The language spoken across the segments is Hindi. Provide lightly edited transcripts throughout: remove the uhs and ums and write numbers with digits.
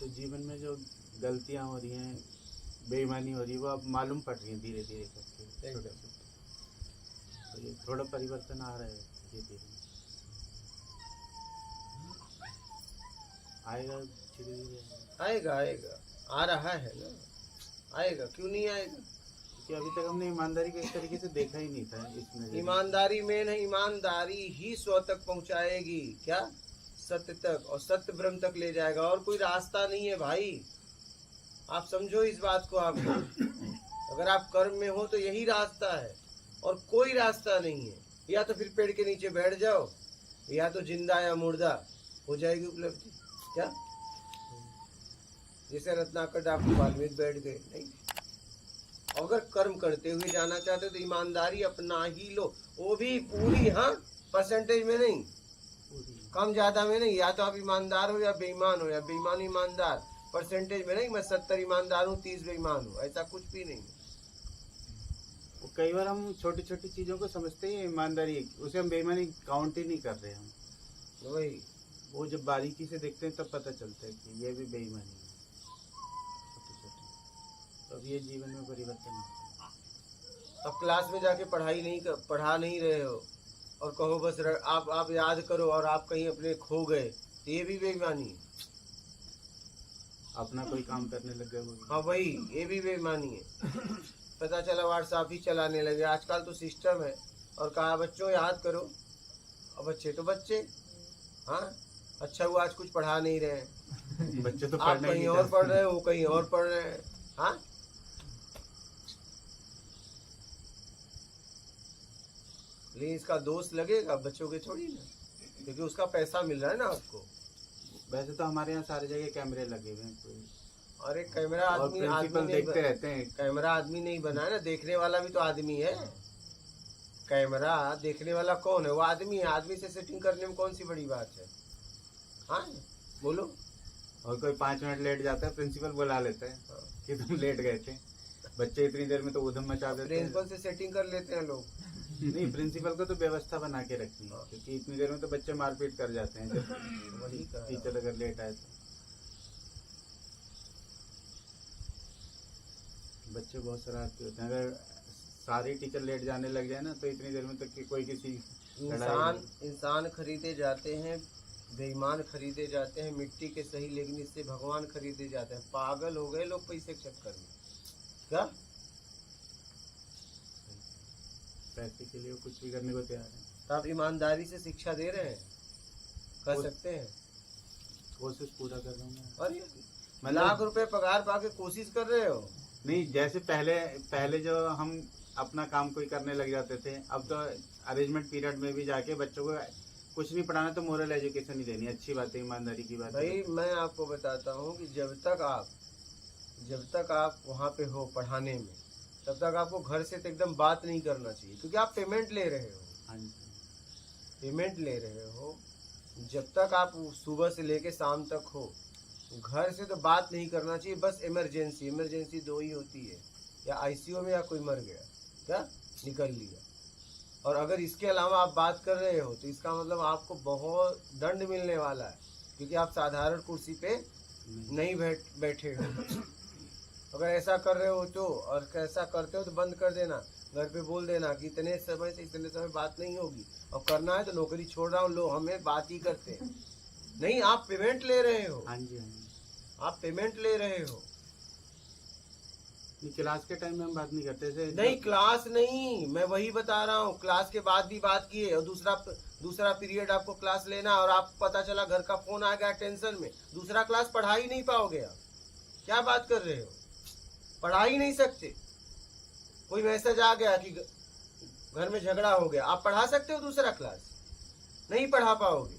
तो जीवन में जो गलतियां हो रही हैं, बेईमानी हो रही है, वो अब मालूम पड़ रही है धीरे धीरे करके, छोटे छोटे। तो ये थोड़ा परिवर्तन आ रहा है धीरे धीरे, आएगा धीरे धीरे आएगा आएगा, आ रहा है ना, आएगा, क्यों नहीं आएगा। क्योंकि अभी तक हमने ईमानदारी को इस तरीके से देखा ही नहीं था इसमें। ईमानदारी में नहीं, ईमानदारी ही स्व तक पहुंचाएगी, क्या सत्य तक, और सत्य ब्रह्म तक ले जाएगा, और कोई रास्ता नहीं है भाई। आप समझो इस बात को। आप अगर आप कर्म में हो तो यही रास्ता है, और कोई रास्ता नहीं है। या तो फिर पेड़ के नीचे बैठ जाओ, या तो जिंदा या मुर्दा हो जाएगी उपलब्धि। क्या जैसे रत्नाकर डाकू वाल्मीकि बैठ गए, नहीं। अगर कर्म करते हुए जाना चाहते तो ईमानदारी अपना ही लो, वो भी पूरी, हाँ, परसेंटेज में नहीं, कम ज्यादा में नहीं। या तो आप ईमानदार हो या बेईमान हो, या बेईमान ईमानदार, परसेंटेज में नहीं। मैं 70 ईमानदार हूँ, 30 बेईमान हूँ, ऐसा कुछ भी नहीं। वो कई बार हम छोटी छोटी चीजों को समझते ही ईमानदारी, उसे हम बेईमानी काउंट ही नहीं कर रहे हम। वही वो जब बारीकी से देखते हैं तब पता चलता है कि ये भी बेईमानी है, छोटी छोटी। तो अब ये जीवन में परिवर्तन होता है। अब क्लास में जाके पढ़ा नहीं रहे हो, और कहो बस आप याद करो, और आप कहीं अपने खो गए, तो ये भी बेईमानी है। अपना कोई काम करने लग गए वो। हाँ वही, ये भी बेईमानी है। पता चला व्हाट्सएप ही चलाने लगे। आजकल तो सिस्टम है, और कहा बच्चों याद करो, और बच्चे तो बच्चे, हाँ, अच्छा हुआ आज कुछ पढ़ा नहीं रहे हैं। बच्चे तो आप कहीं और पढ़ रहे हो, वो कहीं और पढ़ रहे हैं, हाँ। लेकिन इसका दोष लगेगा बच्चों के थोड़ी ना, क्योंकि उसका पैसा मिल रहा है ना आपको। वैसे तो हमारे यहाँ सारी जगह कैमरे लगे हुए हैं कोई। अरे कैमरा आदमी देखते रहते हैं। कैमरा आदमी नहीं बना है ना, देखने वाला भी तो आदमी है। कैमरा देखने वाला कौन है? वो आदमी है। आदमी से सेटिंग करने में कौन सी बड़ी बात है? हाँ बोलो। और कोई 5 मिनट लेट जाता है, प्रिंसिपल बुला लेता है कि तुम लेट गए थे। बच्चे इतनी देर में तो उधम मचा देते हैं। प्रिंसिपल से सेटिंग कर लेते हैं लोग। नहीं, प्रिंसिपल को तो व्यवस्था बना के रखनी है, क्योंकि इतनी देर में तो बच्चे मारपीट कर जाते हैं जब वही टीचर अगर लेट आए तो। बच्चे बहुत शरारती होते हैं। अगर सारे टीचर लेट जाने लग जाए ना, तो इतनी देर में तो कोई किसी इंसान खरीदे जाते हैं, बेईमान खरीदे जाते हैं मिट्टी के सही, लेकिन इससे भगवान खरीदे जाते हैं। पागल हो गए लोग पैसे के चक्कर में। क्या पैसे के लिए कुछ भी करने को तैयार है। तो आप ईमानदारी से शिक्षा दे रहे हैं, कर सकते हैं। कोशिश पूरा कर रहा हूँ। अरे लाख रुपए पगार पाके कोशिश कर रहे हो? नहीं, जैसे पहले जो हम अपना काम कोई करने लग जाते थे, अब तो अरेंजमेंट पीरियड में भी जाके बच्चों को कुछ नहीं पढ़ाना तो मोरल एजुकेशन ही देनी। अच्छी बात है, ईमानदारी की बात है। भाई मैं आपको बताता हूँ कि जब तक आप वहाँ पे हो पढ़ाने में, तब तक आपको घर से तो एकदम बात नहीं करना चाहिए, क्योंकि आप पेमेंट ले रहे हो। हाँ जी, पेमेंट ले रहे हो। जब तक आप सुबह से लेके शाम तक हो, घर से तो बात नहीं करना चाहिए। बस इमरजेंसी 2 ही होती है, या आईसीयू में या कोई मर गया, क्या निकल लिया। और अगर इसके अलावा आप बात कर रहे हो तो इसका मतलब आपको बहुत दंड मिलने वाला है, क्योंकि आप साधारण कुर्सी पे नहीं बैठे हो। अगर ऐसा कर रहे हो तो, और ऐसा करते हो तो बंद कर देना, घर पे बोल देना कि इतने समय से इतने समय बात नहीं होगी, और करना है तो नौकरी छोड़ रहा हूँ, लो हमें बात ही करते हैं। नहीं, आप पेमेंट ले रहे हो। हाँ जी, हाँ जी। आप पेमेंट ले रहे हो। क्लास के टाइम में हम बात नहीं करते थे। नहीं, क्लास नहीं, मैं वही बता रहा हूँ। क्लास के बाद भी बात किए, और दूसरा पीरियड आपको क्लास लेना, और आप पता चला घर का फोन आ गया टेंशन में, दूसरा क्लास पढ़ा ही नहीं पाओगे आप। क्या बात कर रहे हो? पढ़ा ही नहीं सकते। कोई मैसेज आ गया कि घर में झगड़ा हो गया, आप पढ़ा सकते हो दूसरा क्लास? नहीं पढ़ा पाओगे।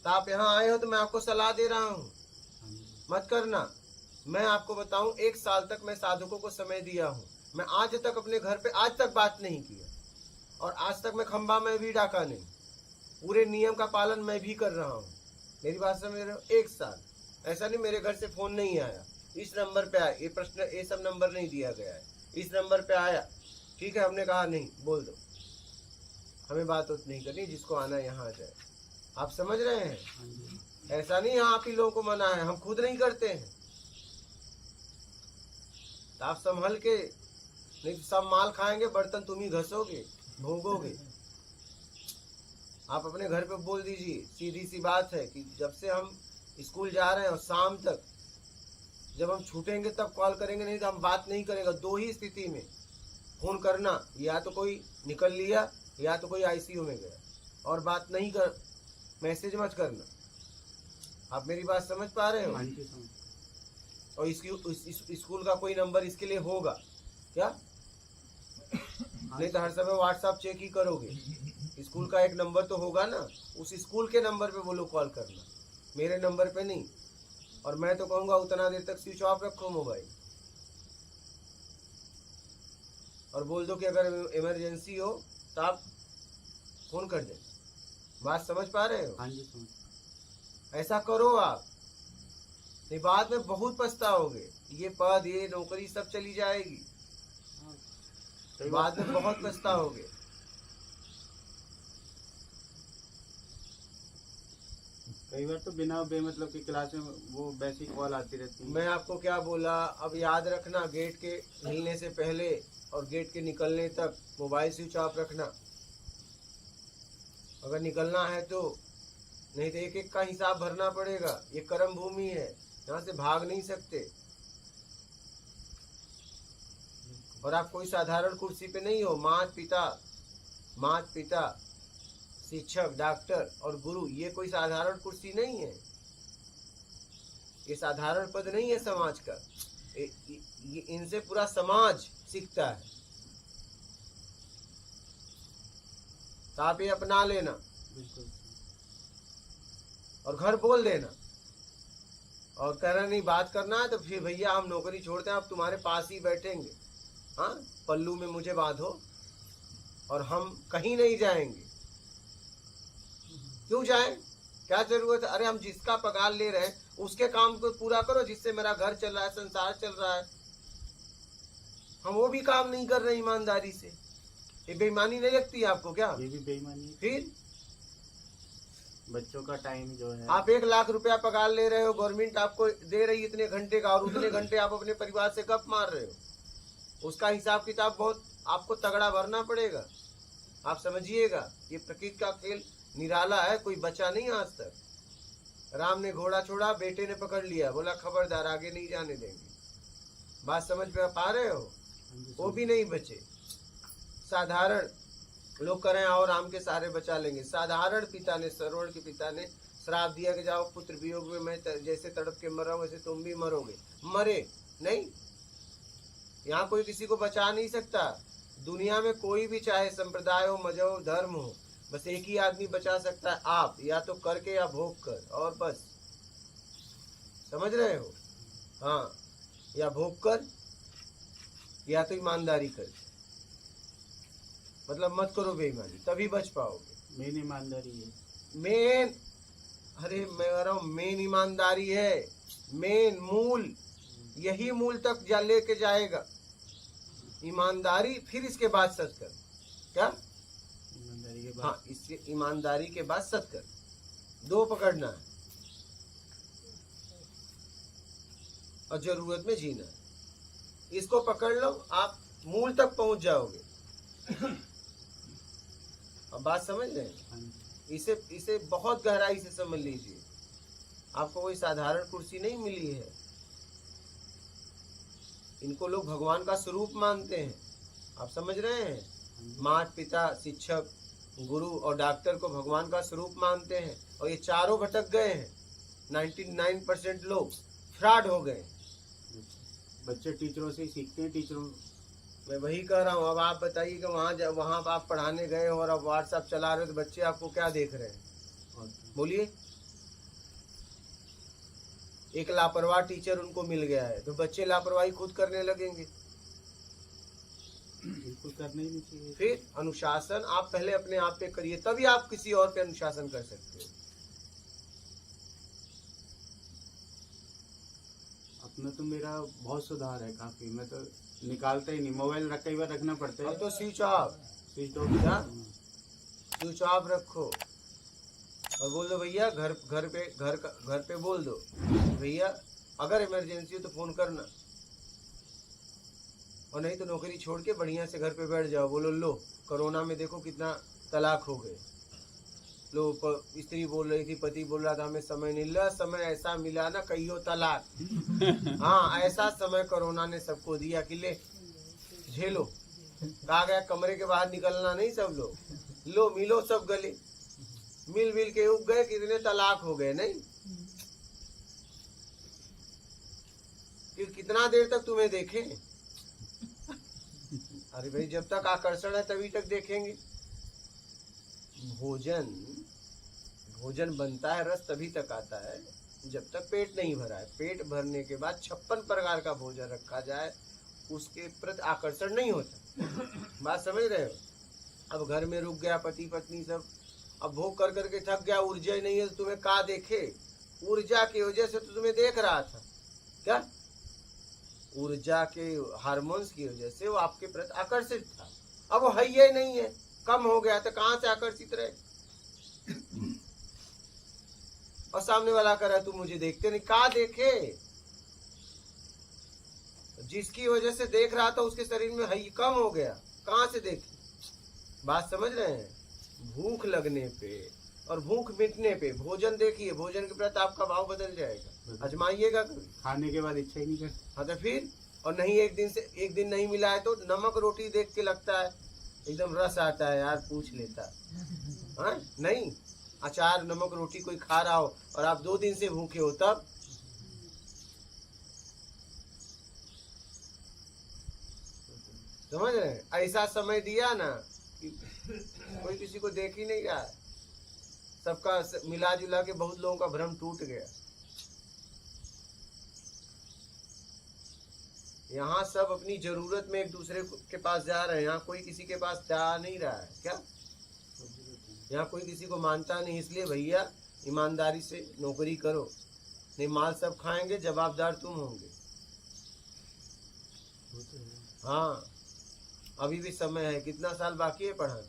तो आप यहाँ आए हो तो मैं आपको सलाह दे रहा हूँ, मत करना। मैं आपको बताऊं, 1 साल तक मैं साधकों को समय दिया हूँ। मैं आज तक अपने घर पे आज तक बात नहीं किया, और आज तक मैं खंबा में भी डाका नहीं। पूरे नियम का पालन मैं भी कर रहा हूँ। मेरी बात समझ रहे हो? 1 साल। ऐसा नहीं मेरे घर से फोन नहीं आया, इस नंबर पे आया, ये सब नंबर नहीं दिया गया है, इस नंबर पे आया, ठीक है, हमने कहा नहीं, बोल दो, हमें बात नहीं करनी, जिसको आना है यहाँ आ जाए। आप समझ रहे हैं? हाँ जी। ऐसा नहीं है आप ही लोगों को मना है, हम खुद नहीं करते हैं। तो आप संभल के, नहीं तो सब माल खाएंगे, बर्तन तुम ही घसोगे, भोगोगे। आप अपने घर पे बोल दीजिए, सीधी सी बात है कि जब से हम स्कूल जा रहे हैं और शाम तक, जब हम छूटेंगे तब कॉल करेंगे, नहीं तो हम बात नहीं करेंगे। दो ही स्थिति में फोन करना, या तो कोई निकल लिया या तो कोई आईसीयू में गया, और बात नहीं कर, मैसेज मत करना। आप मेरी बात समझ पा रहे हो? हाँ जी, समझ। और इसकी स्कूल का कोई नंबर इसके लिए होगा क्या? नहीं तो हर समय व्हाट्सएप चेक ही करोगे। स्कूल का एक नंबर तो होगा ना, उस स्कूल के नंबर पे बोलो कॉल करना, मेरे नंबर पे नहीं। और मैं तो कहूँगा उतना देर तक स्विच ऑफ रखो मोबाइल, और बोल दो कि अगर इमरजेंसी हो तो आप फोन कर दें। बात समझ पा रहे हो? हाँ जी, समझ। ऐसा करो आप, नहीं बाद में बहुत पछताओगे। ये पद, ये नौकरी सब चली जाएगी, कई बाद में बहुत पछताओगे। बार तो बिना बेमतलब की क्लास में वो वैसी कॉल आती रहती है। मैं आपको क्या बोला, अब याद रखना, गेट के हिलने से पहले और गेट के निकलने तक मोबाइल स्विच ऑफ रखना, अगर निकलना है तो। नहीं तो एक एक का हिसाब भरना पड़ेगा। ये कर्म भूमि है, यहाँ से भाग नहीं सकते। और आप कोई साधारण कुर्सी पे नहीं हो। माता पिता, शिक्षक, डॉक्टर और गुरु, ये कोई साधारण कुर्सी नहीं है। ये साधारण पद नहीं है समाज का। ये इनसे पूरा समाज सीखता है। तो आप ये अपना लेना बिल्कुल। और घर बोल देना। और कहना नहीं बात करना है तो फिर भैया हम नौकरी छोड़ते हैं, अब तुम्हारे पास ही बैठेंगे। हाँ, पल्लू में मुझे बांधो और हम कहीं नहीं जाएंगे। क्यों जाएं? क्या जरूरत है? अरे हम जिसका पगार ले रहे हैं उसके काम को पूरा करो, जिससे मेरा घर चल रहा है, संसार चल रहा है। हम वो भी काम नहीं कर रहे ईमानदारी से। ये बेईमानी नहीं लगती है आपको क्या? ये भी बेईमानी है। फिर बच्चों का टाइम जो है, आप 1 लाख रुपया पगार ले रहे हो, गवर्नमेंट आपको दे रही इतने घंटे का, और उतने घंटे आप अपने परिवार से कब मार रहे हो? उसका हिसाब किताब बहुत आपको तगड़ा भरना पड़ेगा। आप समझिएगा, ये प्रकृति का खेल निराला है, कोई बचा नहीं आज तक। राम ने घोड़ा छोड़ा, बेटे ने पकड़ लिया, बोला खबरदार आगे नहीं जाने देंगे। बात समझ पा रहे हो? वो भी नहीं बचे। साधारण लोग करें और राम के सारे बचा लेंगे। साधारण पिता ने, श्रवण के पिता ने श्राप दिया कि जाओ पुत्र वियोग में मैं जैसे तड़प के मर रहा हूं वैसे तुम भी मरोगे। मरे नहीं। यहाँ कोई किसी को बचा नहीं सकता। दुनिया में कोई भी, चाहे संप्रदाय हो, मजहब हो, धर्म हो, बस एक ही आदमी बचा सकता है, आप, या तो करके या भोग कर, और बस। समझ रहे हो? हाँ, या भोग कर या तो ईमानदारी कर। मतलब मत करो बेईमानी, तभी बच पाओगे। मेन ईमानदारी है। मेन, अरे मैं कह रहा हूँ मेन ईमानदारी है। मेन मूल, यही मूल तक जा लेके जाएगा ईमानदारी। फिर इसके बाद सत्कर। क्या? ईमानदारी के बाद, हाँ, इसके ईमानदारी के बाद सत्कर। दो पकड़ना है और जरूरत में जीना है। इसको पकड़ लो, आप मूल तक पहुंच जाओगे। अब बात समझ रहे हैं? इसे बहुत गहराई से समझ लीजिए। आपको कोई साधारण कुर्सी नहीं मिली है। इनको लोग भगवान का स्वरूप मानते हैं। आप समझ रहे हैं? माता पिता, शिक्षक, गुरु और डॉक्टर को भगवान का स्वरूप मानते हैं। और ये चारों भटक गए हैं। 99% लोग फ्रॉड हो गए। बच्चे टीचरों से ही सीखते हैं। टीचरों, मैं वही कह रहा हूँ। अब आप बताइए कि वहाँ आप पढ़ाने गए हो और अब व्हाट्सएप चला रहे हो तो बच्चे आपको क्या देख रहे हैं? बोलिए। एक लापरवाह टीचर उनको मिल गया है तो बच्चे लापरवाही खुद करने लगेंगे। बिल्कुल करना ही नहीं चाहिए। फिर अनुशासन आप पहले अपने आप पे करिए, तभी आप किसी और पे अनुशासन कर सकते हो। अपना तो मेरा बहुत सुधार है काफी। मैं तो निकालता ही नहीं, मोबाइल कई बार रखना पड़ता है। अब तो स्विच ऑफ स्विच ऑफ। क्या? स्विच ऑफ रखो। और बोल दो भैया घर पे बोल दो भैया अगर इमरजेंसी हो तो फोन करना, और नहीं तो नौकरी छोड़ के बढ़िया से घर पे बैठ जाओ। बोलो लो कोरोना में देखो कितना तलाक हो गए। लो स्त्री बोल रही थी, पति बोल रहा था हमें समय नहीं मिला, समय ऐसा मिला ना कहियो तलाक। हाँ ऐसा समय कोरोना ने सबको दिया कि ले झेलो। कहा गया कमरे के बाहर निकलना नहीं सब लोग, लो मिलो सब गले, मिल के उग गए, कितने तलाक हो गए। नहीं फिर कितना देर तक तुम्हें देखें? अरे भाई जब तक आकर्षण है तभी तक देखेंगे। भोजन बनता है, रस तभी तक आता है जब तक पेट नहीं भरा है। पेट भरने के बाद 56 प्रकार का भोजन रखा जाए, उसके प्रति आकर्षण नहीं होता। बात समझ रहे हो? अब घर में रुक गया पति पत्नी सब, अब भोग कर करके थक गया, ऊर्जा ही नहीं है तो तुम्हें कहा देखे? ऊर्जा की वजह से तो तुम्हें देख रहा था क्या? ऊर्जा के हार्मोन्स की वजह से वो आपके प्रति आकर्षित था। अब वो है ही नहीं है, कम हो गया तो कहां से आकर्षित रहे? और सामने वाला कर रहा है तू मुझे देखते नहीं, कहा देखे? जिसकी वजह से देख रहा था उसके शरीर में है कम हो गया, कहां से देखे? बात समझ रहे हैं? भूख लगने पे और भूख मिटने पे भोजन देखिए, भोजन के प्रति आपका भाव बदल जाएगा। आजमाइएगा कभी। खाने के बाद इच्छा ही नहीं करती। हाँ तो फिर, और नहीं एक दिन नहीं मिला है तो नमक रोटी देख के लगता है एकदम रस आता है यार, पूछ लेता। हाँ नहीं, अचार नमक रोटी कोई खा रहा हो और आप 2 दिन से भूखे हो तब समझ रहे हैं? ऐसा समय दिया ना कि कोई किसी को देख ही नहीं रहा है, सबका मिला जुला के बहुत लोगों का भ्रम टूट गया। यहाँ सब अपनी जरूरत में एक दूसरे के पास जा रहे हैं, यहाँ कोई किसी के पास जा नहीं रहा है। क्या यहाँ कोई किसी को मानता नहीं? इसलिए भैया ईमानदारी से नौकरी करो, नहीं माल सब खाएंगे, जवाबदार तुम होंगे। हाँ अभी भी समय है, कितना साल बाकी है पढ़ाना?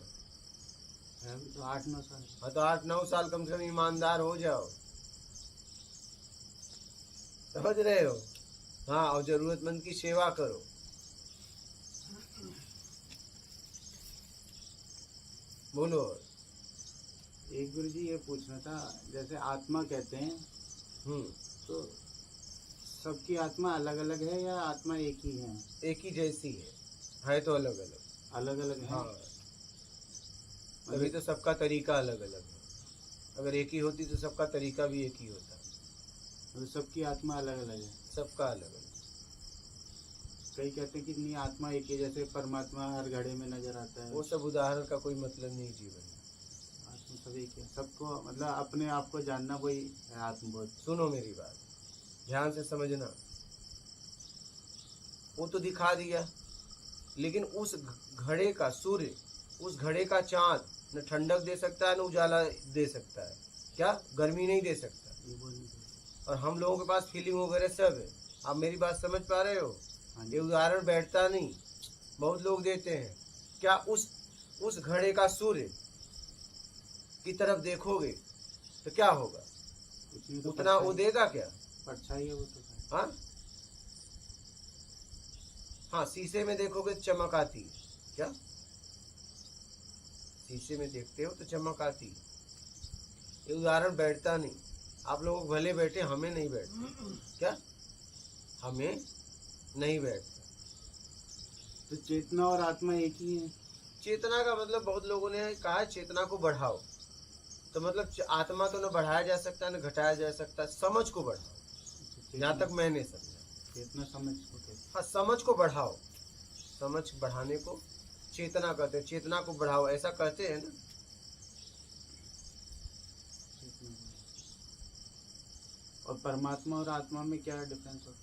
तो 8-9 साल। हाँ तो 8-9 साल कम से कम ईमानदार हो जाओ, समझ रहे हो? हाँ और जरूरतमंद की सेवा करो। बोलो। एक गुरु जी ये पूछना था, जैसे आत्मा कहते हैं तो सबकी आत्मा अलग अलग है या आत्मा एक ही है? एक ही जैसी है तो अलग अलग अलग है। हाँ तभी तो सबका तरीका अलग अलग है। अगर एक ही होती तो सबका तरीका भी एक ही होता। मतलब सबकी आत्मा अलग अलग है। सबका अलग अलग। कई कहते हैं कि नहीं आत्मा एक ही, जैसे परमात्मा हर घड़े में नजर आता है। वो सब उदाहरण का कोई मतलब नहीं जीवन में। आत्मा सब एक है, सबको मतलब अपने आप को जानना वही है आत्मबोध। सुनो मेरी बात ध्यान से समझना। वो तो दिखा दिया, लेकिन उस घड़े का सूर्य, उस घड़े का चांद न ठंडक दे सकता है न उजाला दे सकता है। क्या गर्मी नहीं दे सकता? और हम लोगों के पास फीलिंग वगैरह सब है। आप मेरी बात समझ पा रहे हो? ये उदाहरण बैठता नहीं, बहुत लोग देते हैं। क्या उस घड़े का सूर्य की तरफ देखोगे तो क्या होगा? तो उतना वो देगा क्या? परछाई है वो तो। हाँ हाँ शीशे में देखोगे तो चमक आती है। क्या शीशे में देखते हो तो चमक आती है। ये उदाहरण बैठता नहीं। आप लोग भले बैठे, हमें नहीं बैठता। क्या हमें नहीं बैठता? तो चेतना और आत्मा एक ही है। चेतना का मतलब बहुत लोगों ने कहा है चेतना को बढ़ाओ, तो मतलब आत्मा तो न बढ़ाया जा सकता न घटाया जा सकता, समझ को बढ़ाओ। जहाँ तक मैंने समझा चेतना समझ को कहते। हाँ समझ को बढ़ाओ, समझ बढ़ाने को चेतना कहते हैं। चेतना को बढ़ाओ ऐसा कहते हैं ना। और परमात्मा और आत्मा में क्या डिफरेंस होता है?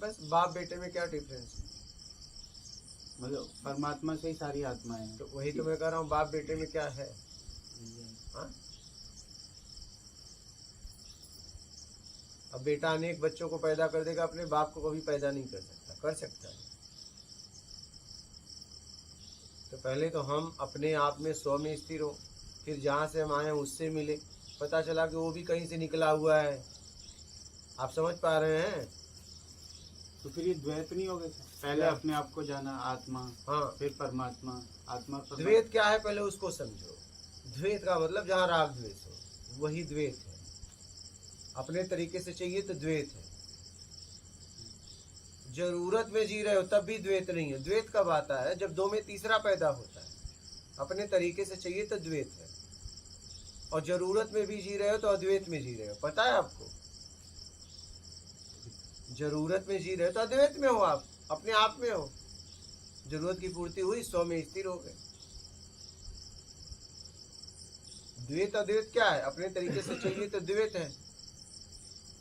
बस बाप बेटे में क्या डिफरेंस है? मतलब परमात्मा से ही सारी आत्माएं हैं। तो वही तो मैं कह रहा हूँ, बाप बेटे में क्या है? हाँ? अब बेटा अनेक बच्चों को पैदा कर देगा, अपने बाप को कभी पैदा नहीं कर सकता। कर सकता है? तो पहले तो हम अपने आप में स्व में स्थिर हो, फिर जहाँ से हम आए उससे मिले, पता चला कि वो भी कहीं से निकला हुआ है। आप समझ पा रहे हैं? तो फिर ये द्वैत नहीं हो गए सर? पहले क्या? अपने आप को जाना आत्मा, हाँ, फिर परमात्मा, आत्मा परमात्मा। द्वैत क्या है पहले उसको समझो। द्वैत का मतलब जहाँ राग द्वेष हो वही द्वैत है। अपने तरीके से चाहिए तो द्वैत है। जरूरत में जी रहे हो तब भी द्वैत नहीं है। द्वैत कब आता है? जब दो में तीसरा पैदा होता है। अपने तरीके से चाहिए तो द्वैत है, और जरूरत में भी जी रहे हो तो अद्वैत में जी रहे हो। पता है आपको? जरूरत में जी रहे हो तो अद्वैत में हो, आप अपने आप में हो। जरूरत की पूर्ति हुई, स्व में स्थिर हो गए। द्वैत अद्वैत क्या है? अपने तरीके से चाहिए तो द्वैत है,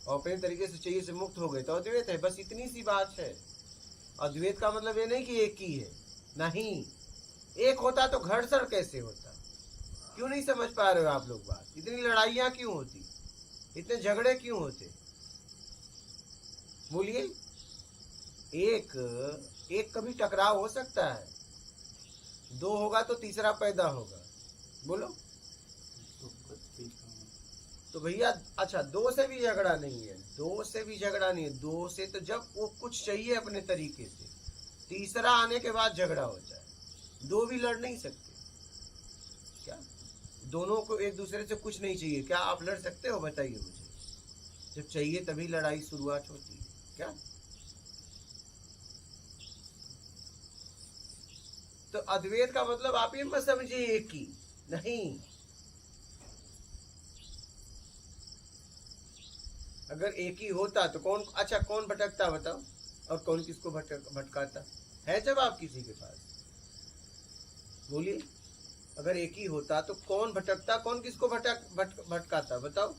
और अपने तरीके से चाहिए से मुक्त हो गए तो अद्वैत है। बस इतनी सी बात है। अद्वैत का मतलब ये नहीं कि एक ही है, नहीं। एक होता तो घर्षण कैसे होता? क्यों नहीं समझ पा रहे हो आप लोग बात? इतनी लड़ाइयां क्यों होती? इतने झगड़े क्यों होते? बोलिए। एक कभी टकराव हो सकता है, दो होगा तो तीसरा पैदा होगा। बोलो। तो भैया अच्छा, दो से भी झगड़ा नहीं है, दो से भी झगड़ा नहीं है। दो से तो जब वो कुछ चाहिए अपने तरीके से, तीसरा आने के बाद झगड़ा हो जाए। दो भी लड़ नहीं सकते क्या? दोनों को एक दूसरे से कुछ नहीं चाहिए, क्या आप लड़ सकते हो? बताइए मुझे। जब चाहिए तभी लड़ाई शुरुआत होती है क्या? तो अद्वैत का मतलब आप ये मत समझिए एक ही, नहीं। अगर एक ही होता तो कौन, अच्छा कौन भटकता बताओ, और कौन किसको भटकाता है? जवाब किसी के पास? बोलिए। अगर एक ही होता तो कौन भटकता, कौन किसको भटकाता बताओ?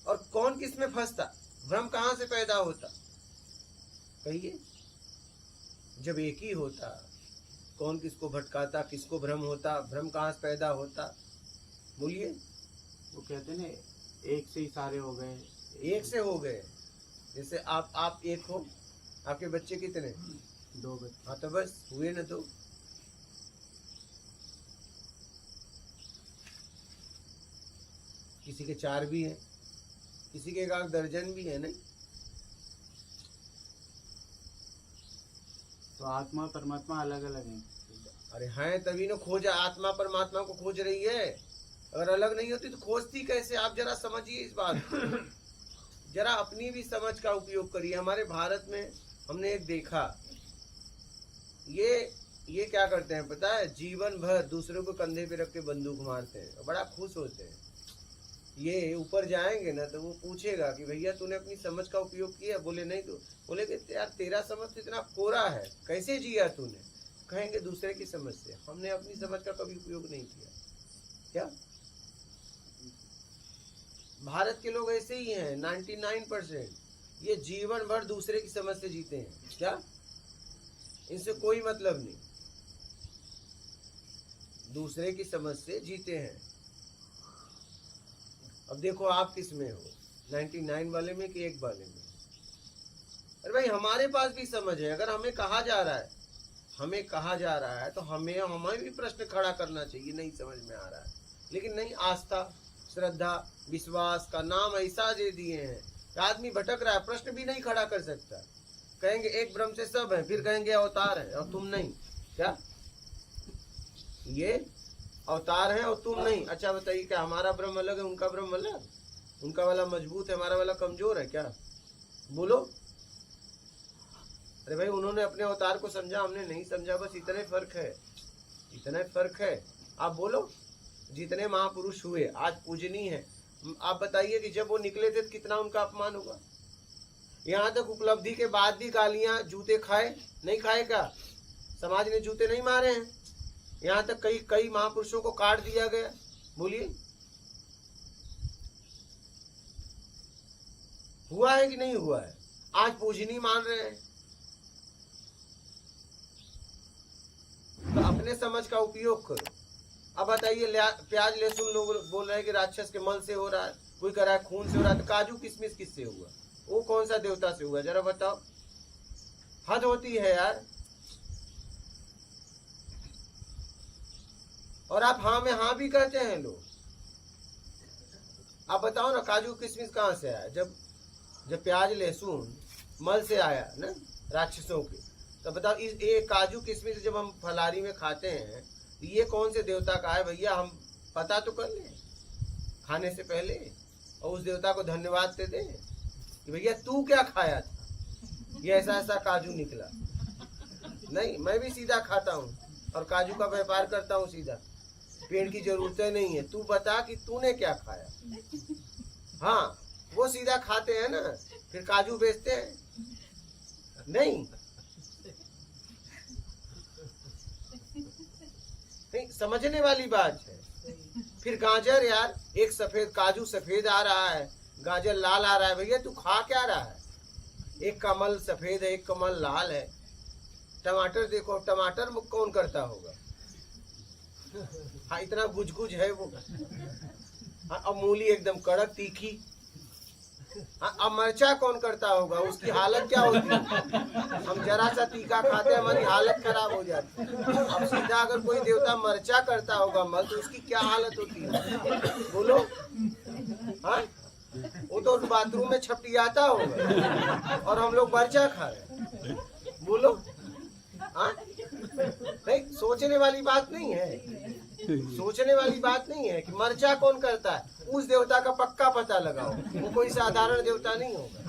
और कौन किस में फंसता? भ्रम कहाँ से पैदा होता? कहिए। जब एक ही होता, कौन किसको भटकाता, किसको भ्रम होता? भ्रम कहाँ से पैदा होता? बोलिए। वो कहते हैं एक से ही सारे हो गए। एक से हो गए। जैसे आप एक हो, आपके बच्चे कितने? दो बच्चे। हाँ तो बस हुए ना दो। किसी के 4 भी हैं, किसी के 1 दर्जन भी है। नहीं तो आत्मा परमात्मा अलग अलग हैं। अरे हैं तभी ना खोजा, आत्मा परमात्मा को खोज रही है। अगर अलग नहीं होती तो खोजती कैसे? आप जरा समझिए इस बात को। जरा अपनी भी समझ का उपयोग करिए। हमारे भारत में हमने एक देखा, ये क्या करते हैं पता है? जीवन भर दूसरों को कंधे पे रख के बंदूक मारते हैं, बड़ा खुश होते हैं। ये ऊपर जाएंगे ना तो वो पूछेगा कि भैया तूने अपनी समझ का उपयोग किया? बोले नहीं। तो बोले कि यार तेरा समझ तो इतना कोरा है, कैसे जिया तूने? कहेंगे दूसरे की समझ से। हमने अपनी समझ का कभी उपयोग नहीं किया क्या? भारत के लोग ऐसे ही हैं 99%। ये जीवन भर दूसरे की समझ से जीते हैं क्या? इनसे कोई मतलब नहीं, दूसरे की समझ से जीते हैं। अब देखो आप किस में हो, 99 वाले में कि 1 वाले में? अरे भाई हमारे पास भी समझ है। अगर हमें कहा जा रहा है तो हमें भी प्रश्न खड़ा करना चाहिए। नहीं समझ में आ रहा है, लेकिन नहीं, आस्था श्रद्धा विश्वास का नाम ऐसा दे दिए हैं कि आदमी भटक रहा है, प्रश्न भी नहीं खड़ा कर सकता। कहेंगे एक ब्रह्म से सब है, फिर कहेंगे अवतार है और तुम नहीं। क्या ये अवतार है और तुम नहीं? अच्छा बताइए, क्या हमारा ब्रह्म अलग है, उनका ब्रह्म अलग? उनका वाला मजबूत है, हमारा वाला कमजोर है क्या? बोलो। अरे भाई उन्होंने अपने अवतार को समझा, हमने नहीं समझा, बस इतने फर्क है, इतना फर्क है। आप बोलो। जितने महापुरुष हुए आज पूजनीय है, आप बताइए कि जब वो निकले थे तो कितना उनका अपमान हुआ। यहाँ तक उपलब्धि के बाद भी गालियां, जूते खाए नहीं खाए क्या? समाज ने जूते नहीं मारे हैं? यहाँ तक कई महापुरुषों को काट दिया गया। बोलिए हुआ है कि नहीं हुआ है? आज पूजनीय मान रहे हैं। तो अपने समझ का उपयोग करो। अब बताइए, प्याज लहसुन लोग बोल रहे हैं कि राक्षस के मल से हो रहा है, कोई कह रहा है खून से हो रहा है, तो काजू किशमिश किससे हुआ? वो कौन सा देवता से हुआ? जरा बताओ। हद होती है यार। और आप हाँ में हाँ भी कहते हैं लोग। आप बताओ ना, काजू किशमिश कहाँ से आया? जब प्याज लहसुन मल से आया ना, राक्षसों के। तो बताओ ये काजू किशमिश जब हम फलारी में खाते हैं, ये कौन से देवता का है भैया? हम पता तो कर लें खाने से पहले, और उस देवता को धन्यवाद दे दें कि भैया तू क्या खाया था, ये ऐसा ऐसा काजू निकला। नहीं, मैं भी सीधा खाता हूँ और काजू का व्यापार करता हूँ सीधा, पेड़ की जरूरत नहीं है। तू बता कि तूने क्या खाया। हाँ, वो सीधा खाते हैं ना, फिर काजू बेचते हैं नहीं। नहीं, समझने वाली बात है। फिर गाजर यार, एक सफेद काजू सफेद आ रहा है, गाजर लाल आ रहा है, भैया तू खा क्या रहा है? एक कमल सफेद है, एक कमल लाल है। टमाटर देखो, टमाटर कौन करता होगा? हाँ, इतना गुज है वो। हाँ, अब मूली एकदम कड़क तीखी। हाँ, अब मरचा कौन करता होगा? उसकी हालत क्या होती है? हम जरा सा तीखा खाते हैं, हमारी हालत खराब हो जाती है। अब सीधा अगर कोई देवता मरचा करता होगा मल, तो उसकी क्या हालत होती है बोलो? हाँ, वो तो बाथरूम में छपटियाता होगा और हम लोग मरचा खा रहे हैं। बोलो। हाँ, नहीं, सोचने वाली बात नहीं है। सोचने वाली बात नहीं है कि मरचा कौन करता है। उस देवता का पक्का पता लगाओ, वो कोई साधारण देवता नहीं होगा।